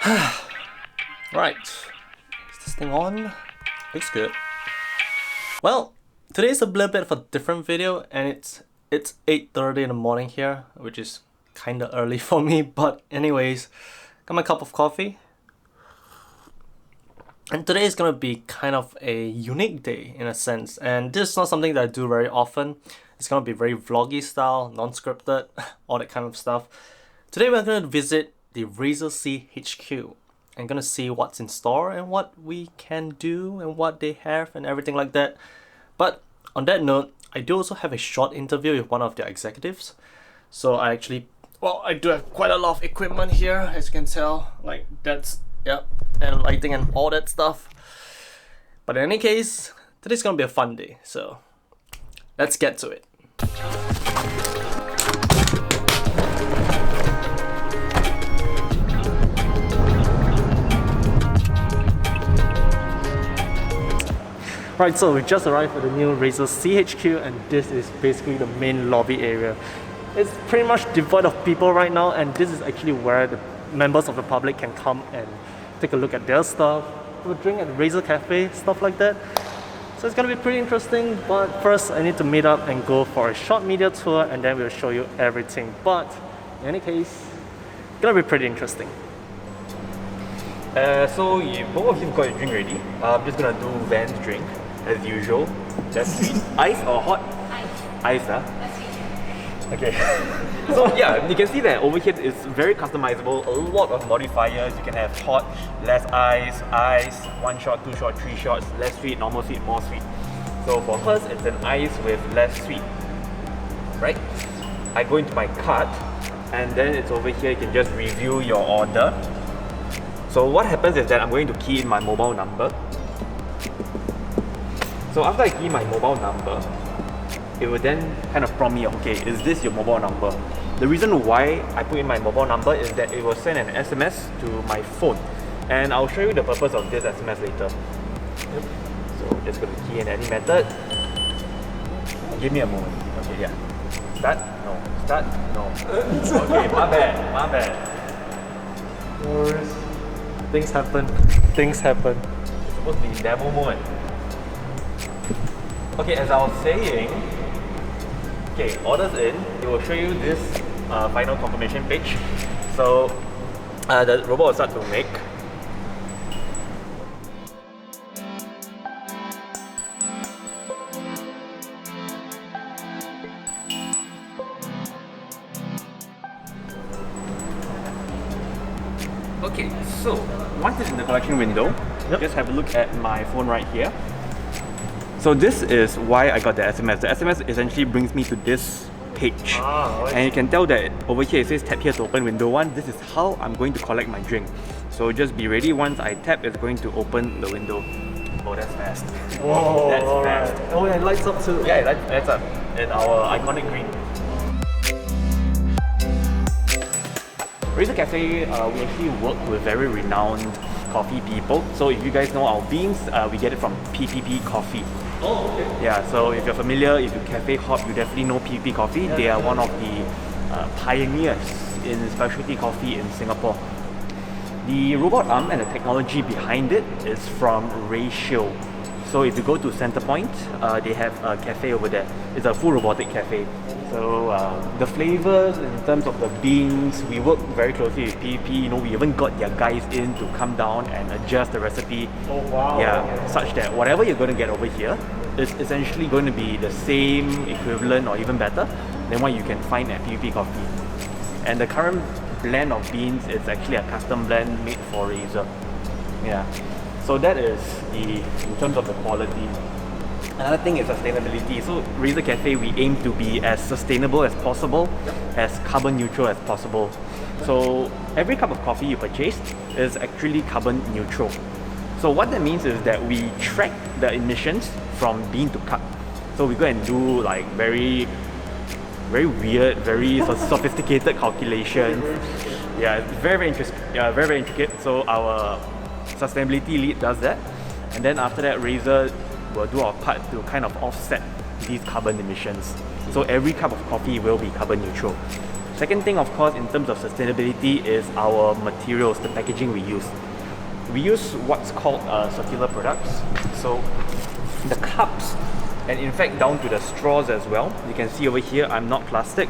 Right, is this thing on? Looks good. Well, today's a little bit of a different video, and it's 8:30 in the morning here, which is kind of early for me. But anyways, got my cup of coffee, and today is gonna be kind of a unique day in a sense. And this is not something that I do very often. It's gonna be very vloggy style, non-scripted, all that kind of stuff. Today we're gonna visit the Razer C HQ. I'm gonna see what's in store and what we can do and what they have and everything like that. But on that note, I do also have a short interview with one of their executives. So I do have quite a lot of equipment here, as you can tell. Like and lighting and all that stuff. But in any case, today's gonna be a fun day. So let's get to it. Right, so we just arrived at the new Razer CHQ, and this is basically the main lobby area. It's pretty much devoid of people right now, and this is actually where the members of the public can come and take a look at their stuff, have a drink at the Razer Cafe, stuff like that. So it's gonna be pretty interesting, but first I need to meet up and go for a short media tour, and then we'll show you everything. But in any case, it's gonna be pretty interesting. So both of you've got your drink ready. I'm just gonna do Van's drink as usual. That's sweet. Ice or hot? Ice, huh? Okay. So yeah, you can see that over here it's very customizable. A lot of modifiers. You can have hot, less ice, 1 shot, 2 shot, 3 shots, less sweet, normal sweet, more sweet. So for hers, it's an ice with less sweet. Right? I go into my cart, and then it's over here. You can just review your order. So what happens is that I'm going to key in my mobile number. So after I key my mobile number, it will then kind of prompt me, okay, is this your mobile number? The reason why I put in my mobile number is that it will send an SMS to my phone. And I'll show you the purpose of this SMS later. Yep. So just going to key in any method. Give me a moment. Okay, yeah. Start? No. Start? No. Okay, my bad. No worries. Things happen. It's supposed to be demo mode. Okay, as I was saying, okay, orders in. It will show you this final confirmation page. So the robot will start to make. Okay, so once it's in the collection window, just have a look at my phone right here. So this is why I got the SMS. The SMS essentially brings me to this page. Right. And you can tell that over here it says tap here to open window 1. This is how I'm going to collect my drink. So just be ready, once I tap, it's going to open the window. Oh, that's fast. Whoa, That's fast. right. Oh, yeah, it lights up too. Yeah, that's up. And our iconic green. Razer Cafe, we actually work with very renowned coffee people. So if you guys know our beans, we get it from PPP Coffee. Oh, okay. Yeah, so if you're familiar, if you cafe hop, you definitely know PPP Coffee. They are one of the pioneers in specialty coffee in Singapore. The robot arm and the technology behind it is from Ratio. So if you go to Centrepoint, they have a cafe over there. It's a full robotic cafe. So the flavors in terms of the beans, we work very closely with PPP. You know, we even got their guys in to come down and adjust the recipe. Oh, wow. Yeah, such that whatever you're going to get over here is essentially going to be the same, equivalent, or even better than what you can find at PPP Coffee. And the current blend of beans is actually a custom blend made for Razer. Yeah, so that is in terms of the quality. Another thing is sustainability. So Razer Cafe, we aim to be as sustainable as possible, as carbon neutral as possible. So every cup of coffee you purchase is actually carbon neutral. So what that means is that we track the emissions from bean to cup. So we go and do like very weird, very sophisticated calculations. Yeah, it's very interesting. Yeah, very intricate. So our sustainability lead does that, and then after that, Razer will do our part to kind of offset these carbon emissions. So every cup of coffee will be carbon neutral. Second thing, of course, in terms of sustainability is our materials, the packaging we use. We use what's called circular products. So the cups, and in fact down to the straws as well. You can see over here, I'm not plastic.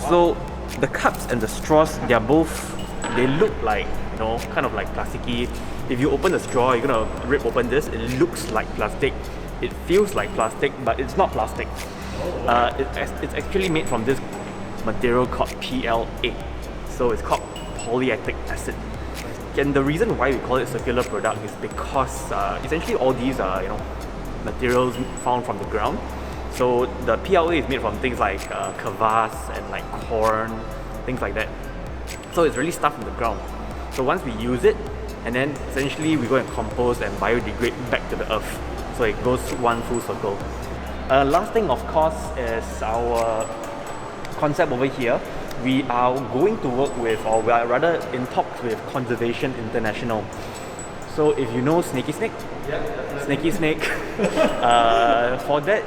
So the cups and the straws, they look like, you know, kind of like plasticky. If you open the straw, you're gonna rip open this, it looks like plastic. It feels like plastic, but it's not plastic. It's actually made from this material called PLA. So it's called polylactic acid. And the reason why we call it circular product is because essentially all these are, you know, materials found from the ground. So the PLA is made from things like kvass and like corn, things like that. So it's really stuff from the ground. So once we use it, and then essentially we go and compost and biodegrade back to the earth. So it goes one full circle. Last thing, of course, is our concept over here. We are going to work with, or we are rather in talks with Conservation International. So if you know Snaky Snake, Snaky Snake, for that,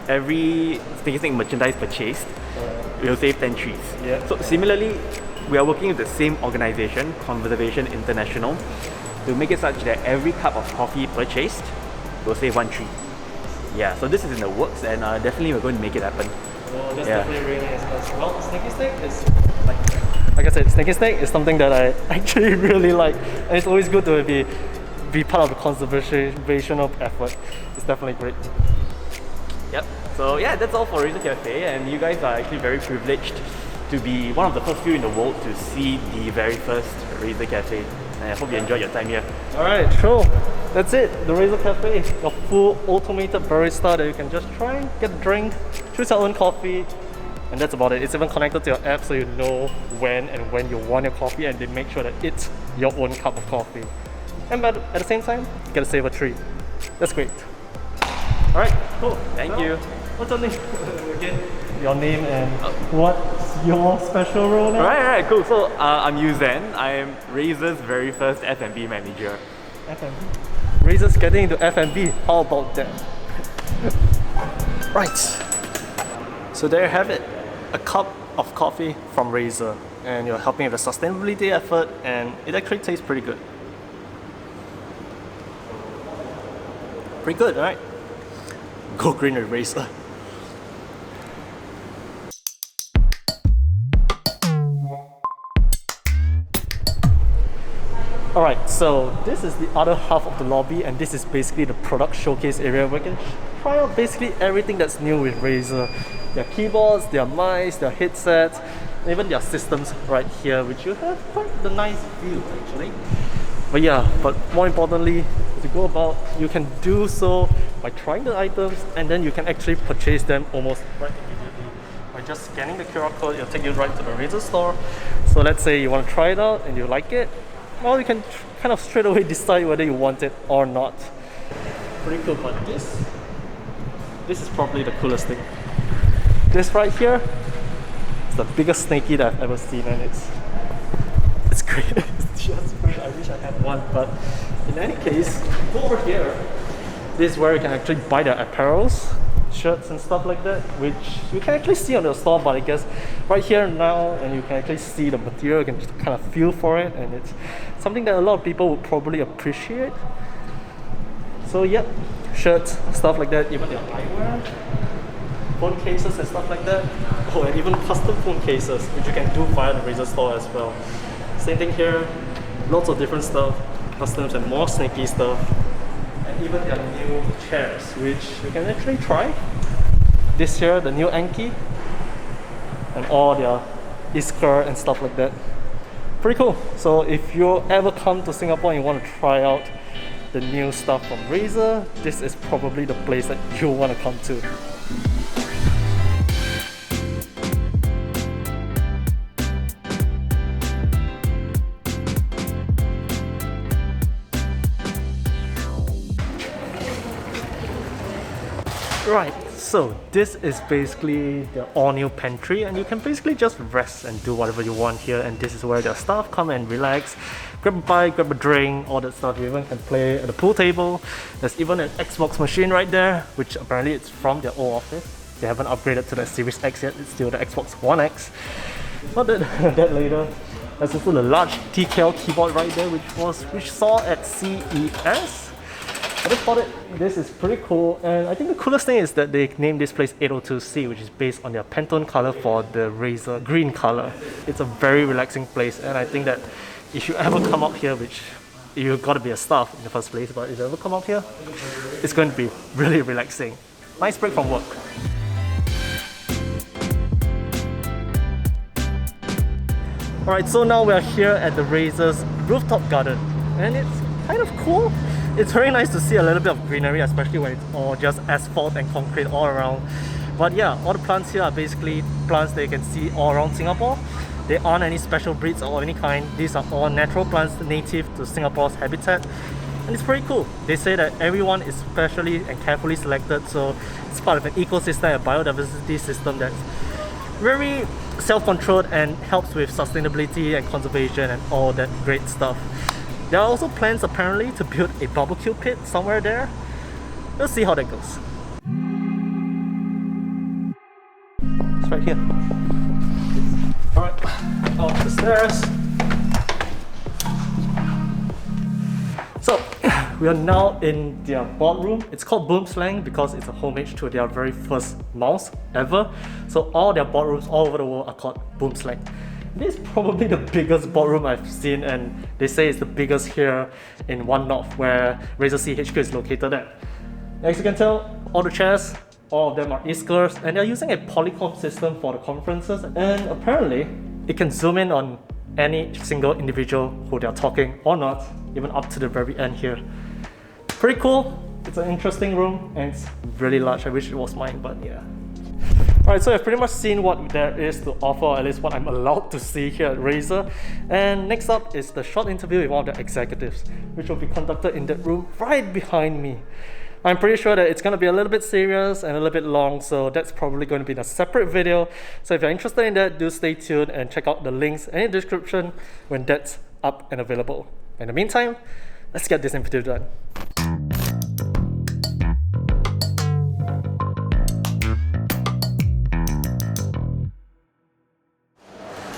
every Snaky Snake merchandise purchased will save 10 trees. Yeah. So similarly, we are working with the same organization, Conservation International, to make it such that every cup of coffee purchased will save 1 tree. Yeah, so this is in the works, and definitely we're going to make it happen. Well, that's definitely really nice. Well, Snaky Snake is like I said, Snaky Snake is something that I actually really like, and it's always good to be part of the conservation of effort. It's definitely great. Yep. So yeah, that's all for Razer Cafe, and you guys are actually very privileged to be one of the first few in the world to see the very first Razer Cafe. And I hope you enjoyed your time here. Alright, sure. That's it. The Razer Cafe, your full automated barista that you can just try, get a drink, choose your own coffee, and that's about it. It's even connected to your app so you know when you want your coffee, and they make sure that it's your own cup of coffee. And but at the same time, you get to save a tree. That's great. Alright, cool. Thank you. What's your name? Again, your name and what's your special role now? Right, cool. So I'm Yuzan. I am Razer's very first F&B manager. F&B. Razer's getting into F&B. How about that? Right. So there you have it. A cup of coffee from Razer, and you're helping with the sustainability effort, and it actually tastes pretty good. Pretty good, right? Go green with Razer. Alright, so this is the other half of the lobby, and this is basically the product showcase area where you can try out basically everything that's new with Razer. Their keyboards, their mice, their headsets, and even their systems right here, which you have quite the nice view actually. But yeah, but more importantly, to go about, you can do so by trying the items, and then you can actually purchase them almost right immediately. By just scanning the QR code, it'll take you right to the Razer store. So let's say you want to try it out and you like it, well, you can kind of straight away decide whether you want it or not. Pretty cool, but this is probably the coolest thing. This right here is the biggest snaky that I've ever seen, and it's great. It's just great. I wish I had one, but in any case, go over here. This is where you can actually buy their apparels, shirts and stuff like that, which you can actually see on the store, but I guess right here now, and you can actually see the material, you can just kind of feel for it, and it's something that a lot of people would probably appreciate. So yep, shirts, stuff like that, even their eyewear, phone cases and stuff like that. Oh, and even custom phone cases, which you can do via the Razer store as well. Same thing here, lots of different stuff, customs and more snaky stuff. And even their new chairs, which you can actually try. This here, the new Anki, and all their Isker and stuff like that. Pretty cool. So if you ever come to Singapore and you want to try out the new stuff from Razer, this is probably the place that you want to come to. Right, so this is basically the all-new pantry, and you can basically just rest and do whatever you want here, and this is where their staff come and relax, grab a bite, grab a drink, all that stuff. You even can play at the pool table. There's even an Xbox machine right there, which apparently it's from their old office. They haven't upgraded to the Series X yet, it's still the Xbox One X. But that later. There's also the large TKL keyboard right there, which saw at CES. I just thought this is pretty cool, and I think the coolest thing is that they named this place 802C, which is based on their Pantone color for the Razer green color. It's a very relaxing place, and I think that if you ever come out here, which you've got to be a staff in the first place, but if you ever come out here, it's going to be really relaxing. Nice break from work. Alright, so now we're here at the Razer's rooftop garden, and it's kind of cool. It's very nice to see a little bit of greenery, especially when it's all just asphalt and concrete all around. But yeah, all the plants here are basically plants that you can see all around Singapore. They aren't any special breeds or any kind. These are all natural plants native to Singapore's habitat. And it's pretty cool. They say that everyone is specially and carefully selected, so it's part of an ecosystem, a biodiversity system that's very self-controlled and helps with sustainability and conservation and all that great stuff. There are also plans apparently to build a barbecue pit somewhere there. We'll see how that goes. It's right here. Alright, off the stairs. So, we are now in their boardroom. It's called Boomslang because it's a homage to their very first mouse ever. So all their boardrooms all over the world are called Boomslang. This is probably the biggest boardroom I've seen, and they say it's the biggest here in One North, where Razer CHQ is located at. As you can tell, all the chairs, all of them are Iskers, and they're using a Polycom system for the conferences, and apparently it can zoom in on any single individual who they're talking or not, even up to the very end here. Pretty cool. It's an interesting room, and it's really large. I wish it was mine, but yeah. Alright, so I've pretty much seen what there is to offer, or at least what I'm allowed to see here at Razer. And next up is the short interview with one of the executives, which will be conducted in that room right behind me. I'm pretty sure that it's going to be a little bit serious and a little bit long, so that's probably going to be in a separate video. So if you're interested in that, do stay tuned and check out the links in the description when that's up and available. In the meantime, let's get this interview done.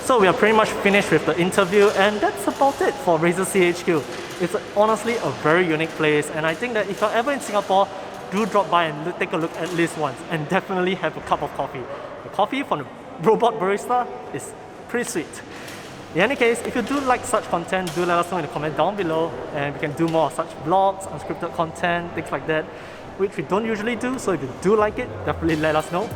So we are pretty much finished with the interview, and that's about it for Razer CHQ. It's honestly a very unique place, and I think that if you're ever in Singapore, do drop by and take a look at least once, and definitely have a cup of coffee. The coffee from the robot barista is pretty sweet. In any case, if you do like such content, do let us know in the comment down below, and we can do more of such vlogs, unscripted content, things like that, which we don't usually do. So if you do like it, definitely let us know.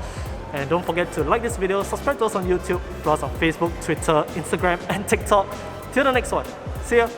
And don't forget to like this video, subscribe to us on YouTube, follow us on Facebook, Twitter, Instagram, and TikTok. Till the next one. See ya!